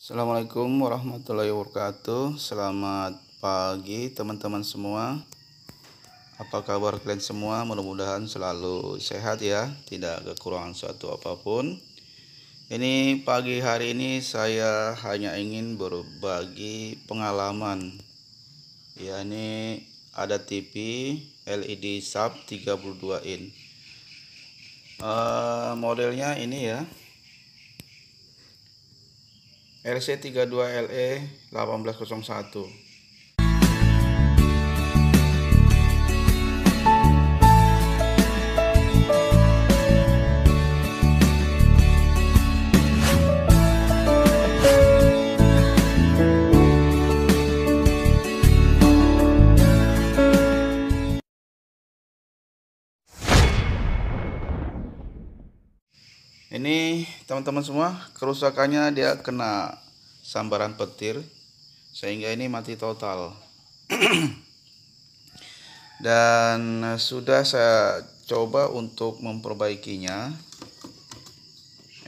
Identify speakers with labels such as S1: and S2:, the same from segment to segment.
S1: Assalamualaikum warahmatullahi wabarakatuh. Selamat pagi teman-teman semua. Apa kabar kalian semua? Mudah-mudahan selalu sehat ya, tidak kekurangan suatu apapun. Ini pagi hari ini saya hanya ingin berbagi pengalaman. Ya, ini ada TV LED sub 32 in. Modelnya ini ya, RC32LE 1801. Ini teman-teman semua, kerusakannya dia kena sambaran petir sehingga ini mati total. Dan sudah saya coba untuk memperbaikinya.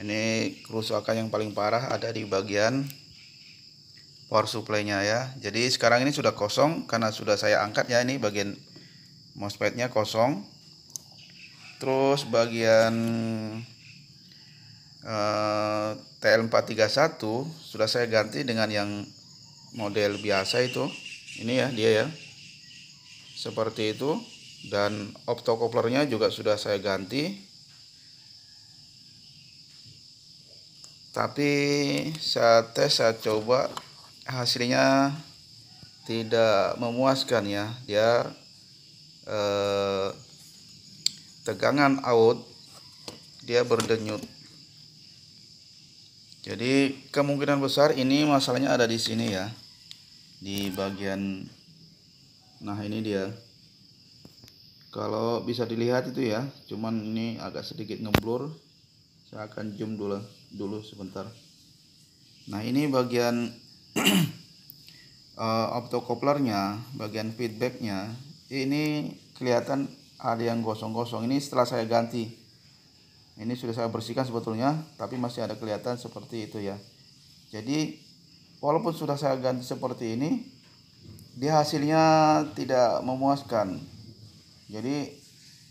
S1: Ini kerusakan yang paling parah ada di bagian power supply-nya ya. Jadi sekarang ini sudah kosong karena sudah saya angkat ya, ini bagian MOSFET-nya kosong. Terus bagian TL431 sudah saya ganti dengan yang model biasa itu. Ini ya dia ya, seperti itu. Dan optokoplernya juga sudah saya ganti, tapi saya tes, saya coba, hasilnya tidak memuaskan ya. Dia tegangan out dia berdenyut. Jadi kemungkinan besar ini masalahnya ada di sini ya, di bagian, nah ini dia. Kalau bisa dilihat itu ya, cuman ini agak sedikit ngeblur. Saya akan zoom dulu sebentar. Nah ini bagian optokoplernya, bagian feedbacknya ini kelihatan ada yang gosong-gosong. Ini setelah saya ganti. Ini sudah saya bersihkan sebetulnya, tapi masih ada kelihatan seperti itu ya. Jadi walaupun sudah saya ganti seperti ini, dia hasilnya tidak memuaskan. Jadi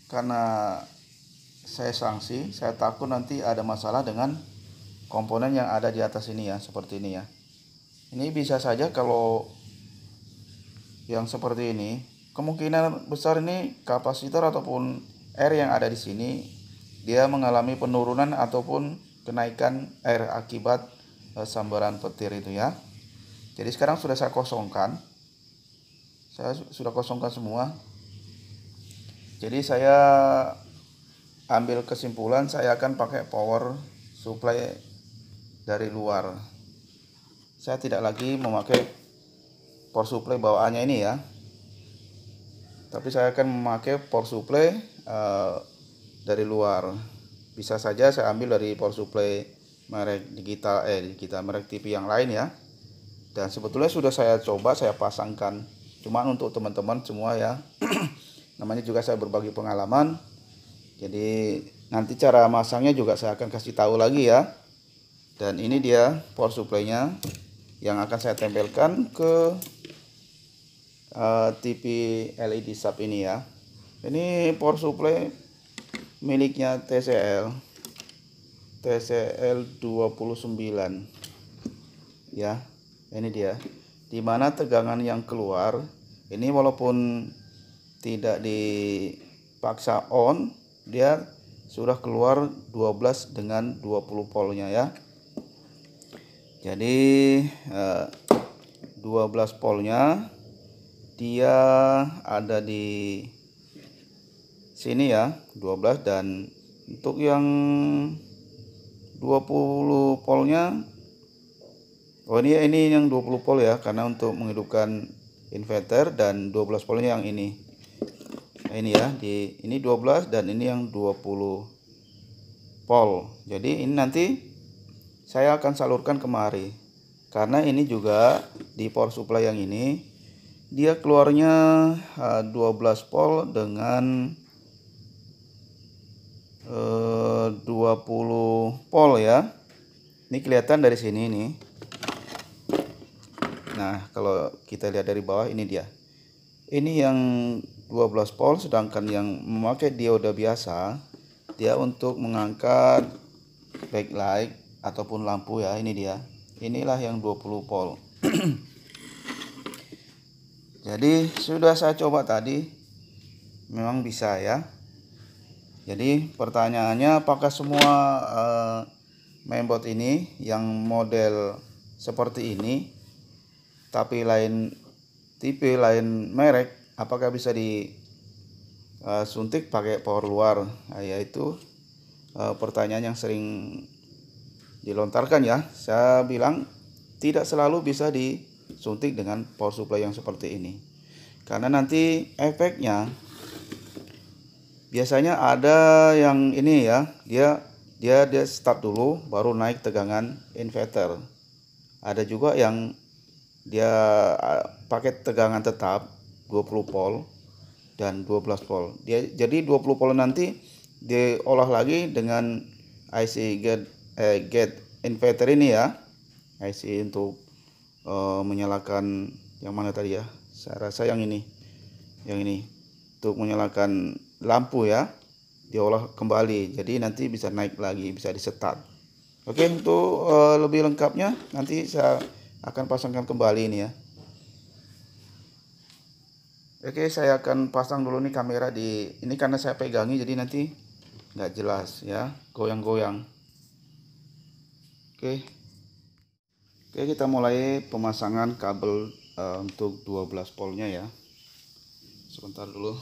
S1: karena saya sanksi, saya takut nanti ada masalah dengan komponen yang ada di atas ini ya, seperti ini ya. Ini bisa saja kalau yang seperti ini, kemungkinan besar ini kapasitor ataupun air yang ada di sini dia mengalami penurunan ataupun kenaikan air akibat sambaran petir itu ya. Jadi sekarang sudah saya kosongkan. Saya sudah kosongkan semua. Jadi saya ambil kesimpulan saya akan pakai power supply dari luar. Saya tidak lagi memakai power supply bawaannya ini ya. Tapi saya akan memakai power supply dari luar. Bisa saja saya ambil dari power supply merek digital merek TV yang lain ya. Dan sebetulnya sudah saya coba, saya pasangkan. Cuman untuk teman-teman semua ya, namanya juga saya berbagi pengalaman. Jadi nanti cara masangnya juga saya akan kasih tahu lagi ya. Dan ini dia power supply-nya yang akan saya tempelkan ke TV LED sub ini ya. Ini power supply miliknya TCL 29 ya. Ini dia, dimana tegangan yang keluar ini walaupun tidak dipaksa on, dia sudah keluar 12 dengan 20 voltnya ya. Jadi 12 voltnya dia ada di sini ya, 12. Dan untuk yang 20 voltnya, oh ini yang 20 volt ya, karena untuk menghidupkan inverter. Dan 12 voltnya yang ini. Nah, ini ya, ini 12 dan ini yang 20 volt. Jadi ini nanti saya akan salurkan kemari, karena ini juga di power supply yang ini dia keluarnya 12 volt dengan 20 volt ya. Ini kelihatan dari sini nih. Nah, kalau kita lihat dari bawah ini dia. Ini yang 12 volt, sedangkan yang memakai dioda biasa dia untuk mengangkat backlight ataupun lampu ya, ini dia. Inilah yang 20 volt. Jadi sudah saya coba tadi, memang bisa ya. Jadi pertanyaannya, apakah semua mainboard ini yang model seperti ini tapi lain tipe, lain merek, apakah bisa disuntik pakai power luar? Nah, yaitu pertanyaan yang sering dilontarkan ya. Saya bilang tidak selalu bisa disuntik dengan power supply yang seperti ini, karena nanti efeknya biasanya ada yang ini ya, dia start dulu baru naik tegangan inverter. Ada juga yang dia pakai tegangan tetap 20 volt dan 12 volt. Jadi 20 volt nanti diolah lagi dengan IC gate inverter ini ya. IC untuk menyalakan yang mana tadi ya? Saya rasa yang ini. Yang ini untuk menyalakan lampu ya. Diolah kembali. Jadi nanti bisa naik lagi, bisa di-start. Oke, untuk lebih lengkapnya nanti saya akan pasangkan kembali ini ya. Oke, saya akan pasang dulu nih kamera di ini, karena saya pegangi jadi nanti nggak jelas ya, goyang-goyang. Oke, kita mulai pemasangan kabel untuk 12 voltnya ya. Sebentar dulu.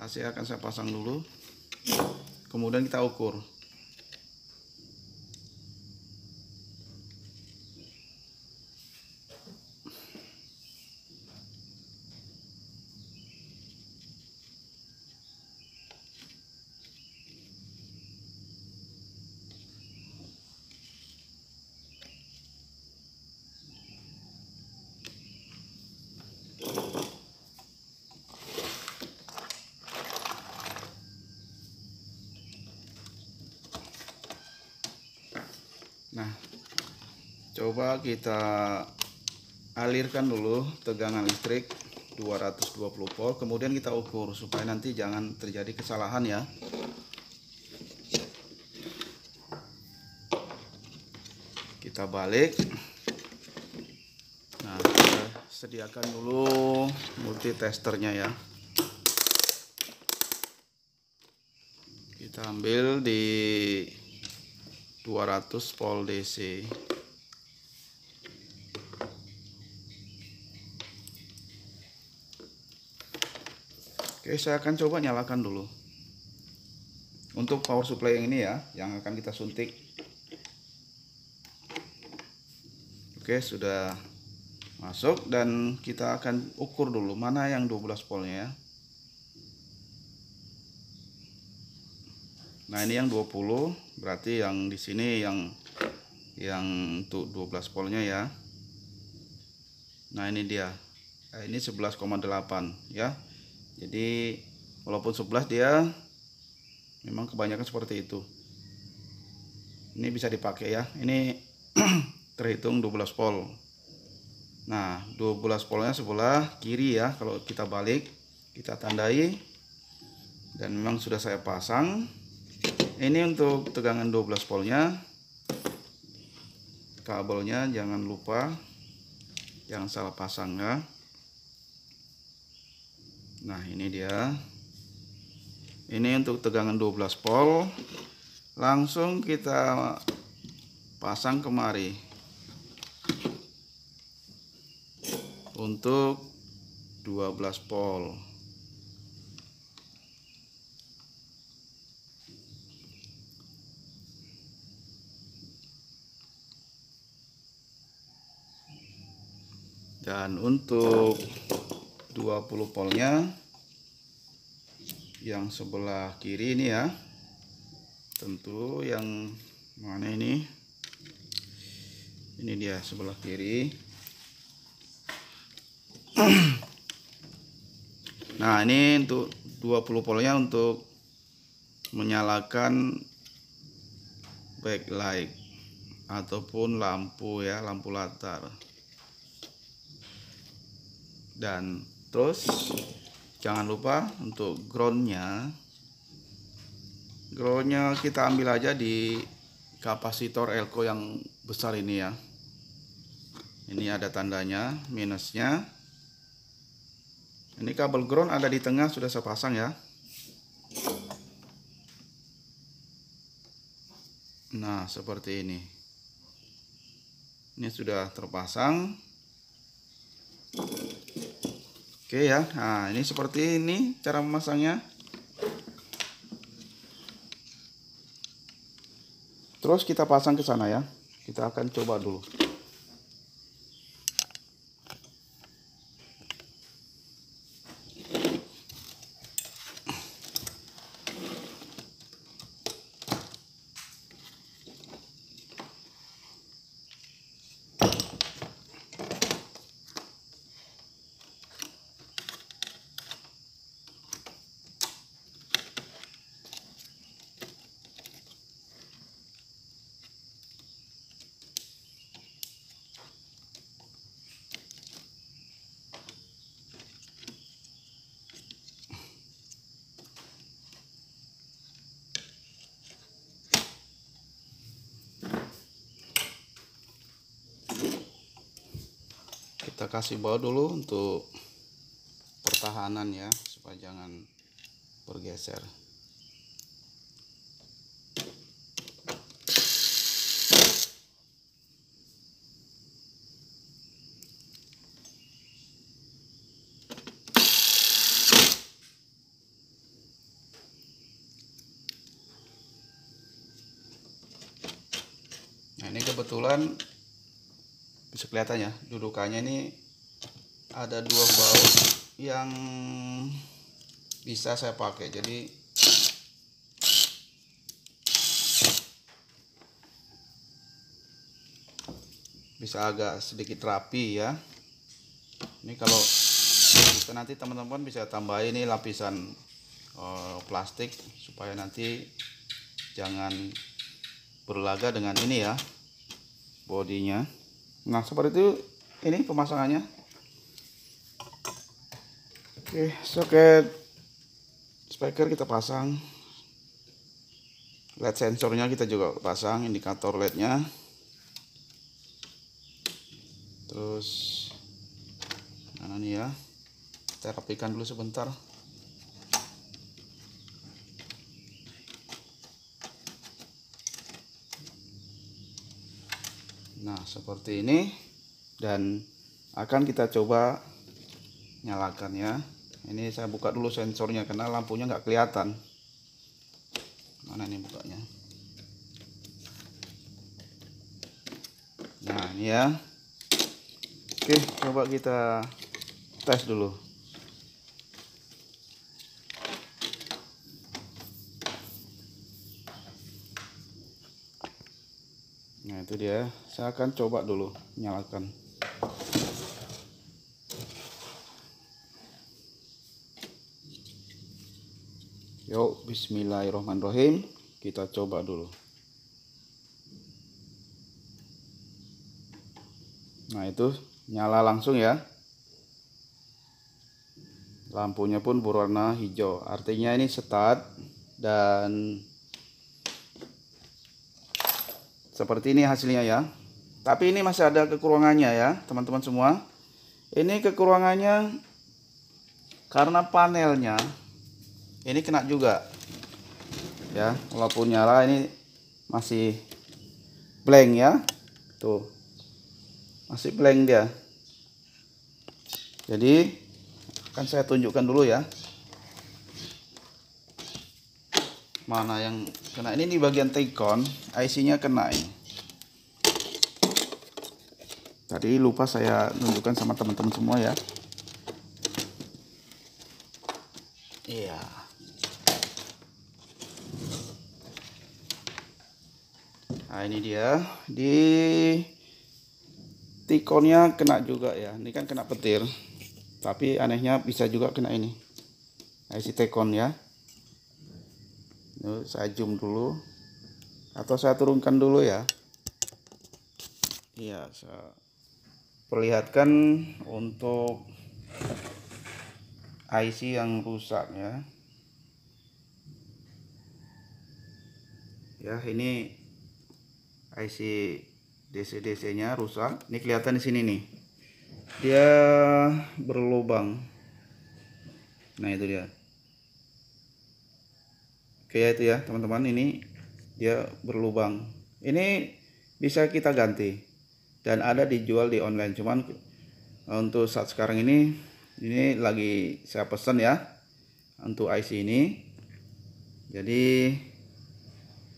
S1: AC akan saya pasang dulu, kemudian kita ukur. Nah, coba kita alirkan dulu tegangan listrik 220 volt, kemudian kita ukur supaya nanti jangan terjadi kesalahan ya. Kita balik. Nah, kita sediakan dulu multitesternya ya. Kita ambil di 200 volt DC. Oke, saya akan coba nyalakan dulu untuk power supply yang ini ya, yang akan kita suntik. Oke, sudah masuk dan kita akan ukur dulu mana yang 12 voltnya ya. Nah, ini yang 20, berarti yang di sini yang untuk 12 voltnya ya. Nah, ini dia. Ini 11,8 ya. Jadi walaupun 11 dia memang kebanyakan seperti itu. Ini bisa dipakai ya. Ini terhitung 12 volt. Nah, 12 voltnya sebelah kiri ya. Kalau kita balik, kita tandai. Dan memang sudah saya pasang. Ini untuk tegangan 12 voltnya. Kabelnya jangan lupa, jangan salah pasang ya. Nah, ini dia. Ini untuk tegangan 12 volt. Langsung kita pasang kemari. Untuk 12 volt. Dan untuk 20 voltnya yang sebelah kiri ini ya, tentu yang mana ini dia sebelah kiri. Nah, ini untuk 20 voltnya untuk menyalakan backlight. ataupun lampu ya, lampu latar. Dan terus jangan lupa untuk groundnya kita ambil aja di kapasitor elko yang besar ini ya. Ini ada tandanya minusnya. Ini kabel ground ada di tengah, sudah saya pasang ya. Nah seperti ini. Ini sudah terpasang. Oke ya. Nah ini seperti ini cara memasangnya. Terus kita pasang ke sana ya. Kita akan coba dulu. Kita kasih bawah dulu untuk pertahanan ya, supaya jangan bergeser. Nah ini kebetulan bisa kelihatan ya, dudukannya ini ada 2 baut yang bisa saya pakai, jadi bisa agak sedikit rapi ya. Ini kalau bisa nanti teman-teman bisa tambah ini lapisan plastik supaya nanti jangan berlaga dengan ini ya, bodinya. Nah seperti itu ini pemasangannya. Oke, soket speaker kita pasang, LED sensornya kita juga pasang, indikator LED-nya. Terus nah ini ya, kita rapikan dulu sebentar. Nah seperti ini, dan akan kita coba nyalakan ya. Ini saya buka dulu sensornya karena lampunya nggak kelihatan. Mana ini bukanya? Nah ini ya. Oke, coba kita tes dulu. Nah itu dia, saya akan coba dulu nyalakan. Yuk, bismillahirrahmanirrahim, kita coba dulu. Nah itu nyala langsung ya, lampunya pun berwarna hijau, artinya ini start. Dan seperti ini hasilnya ya. Tapi ini masih ada kekurangannya ya teman-teman semua. Ini kekurangannya karena panelnya ini kena juga ya, walaupun nyala ini masih blank ya. Tuh masih blank dia. Jadi akan saya tunjukkan dulu ya, mana yang kena. Ini di bagian Tecon, IC-nya kena ini. Tadi lupa saya tunjukkan sama teman-teman semua ya. Iya. Nah ini dia, di Tecon-nya kena juga ya. Ini kan kena petir, tapi anehnya bisa juga kena ini IC Tecon ya. Ini saya zoom dulu atau saya turunkan dulu ya. Iya, saya perlihatkan untuk IC yang rusak ya. Ya, ini IC DC-DC nya rusak. Ini kelihatan di sini nih. Dia berlubang. Nah, itu dia. Oke, itu ya, teman-teman, ini dia berlubang. Ini bisa kita ganti dan ada dijual di online. Cuman untuk saat sekarang ini lagi saya pesan ya untuk IC ini. Jadi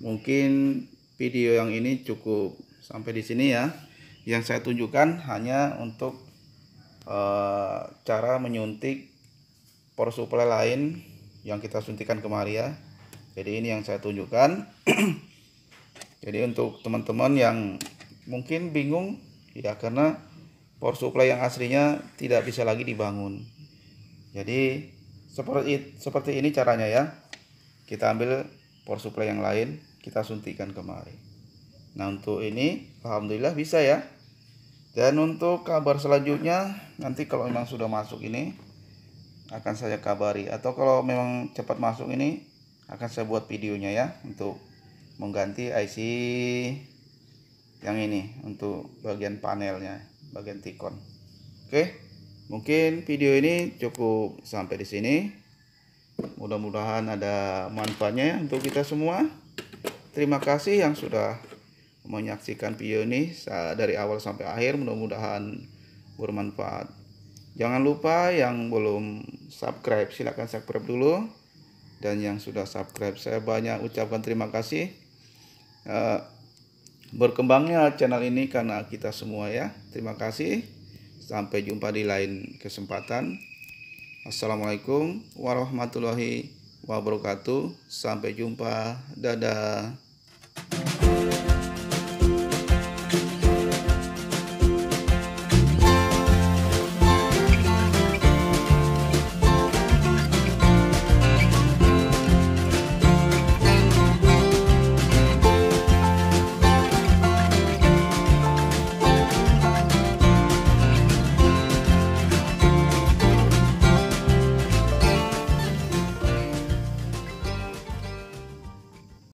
S1: mungkin video yang ini cukup sampai di sini ya. Yang saya tunjukkan hanya untuk cara menyuntik power supply lain yang kita suntikan kemari ya. Jadi ini yang saya tunjukkan. Jadi untuk teman-teman yang mungkin bingung ya, karena power supply yang aslinya tidak bisa lagi dibangun. Jadi seperti ini caranya ya. Kita ambil power supply yang lain, kita suntikan kemari. Nah, untuk ini alhamdulillah bisa ya. Dan untuk kabar selanjutnya nanti kalau memang sudah masuk ini akan saya kabari, atau kalau memang cepat masuk ini akan saya buat videonya ya untuk mengganti IC yang ini untuk bagian panelnya, bagian T-con. Oke, mungkin video ini cukup sampai di sini. Mudah-mudahan ada manfaatnya untuk kita semua. Terima kasih yang sudah menyaksikan video ini dari awal sampai akhir. Mudah-mudahan bermanfaat. Jangan lupa yang belum subscribe silahkan subscribe dulu, dan yang sudah subscribe saya banyak ucapkan terima kasih. Berkembangnya channel ini karena kita semua ya. Terima kasih. Sampai jumpa di lain kesempatan. Assalamualaikum warahmatullahi wabarakatuh. Sampai jumpa. Dadah.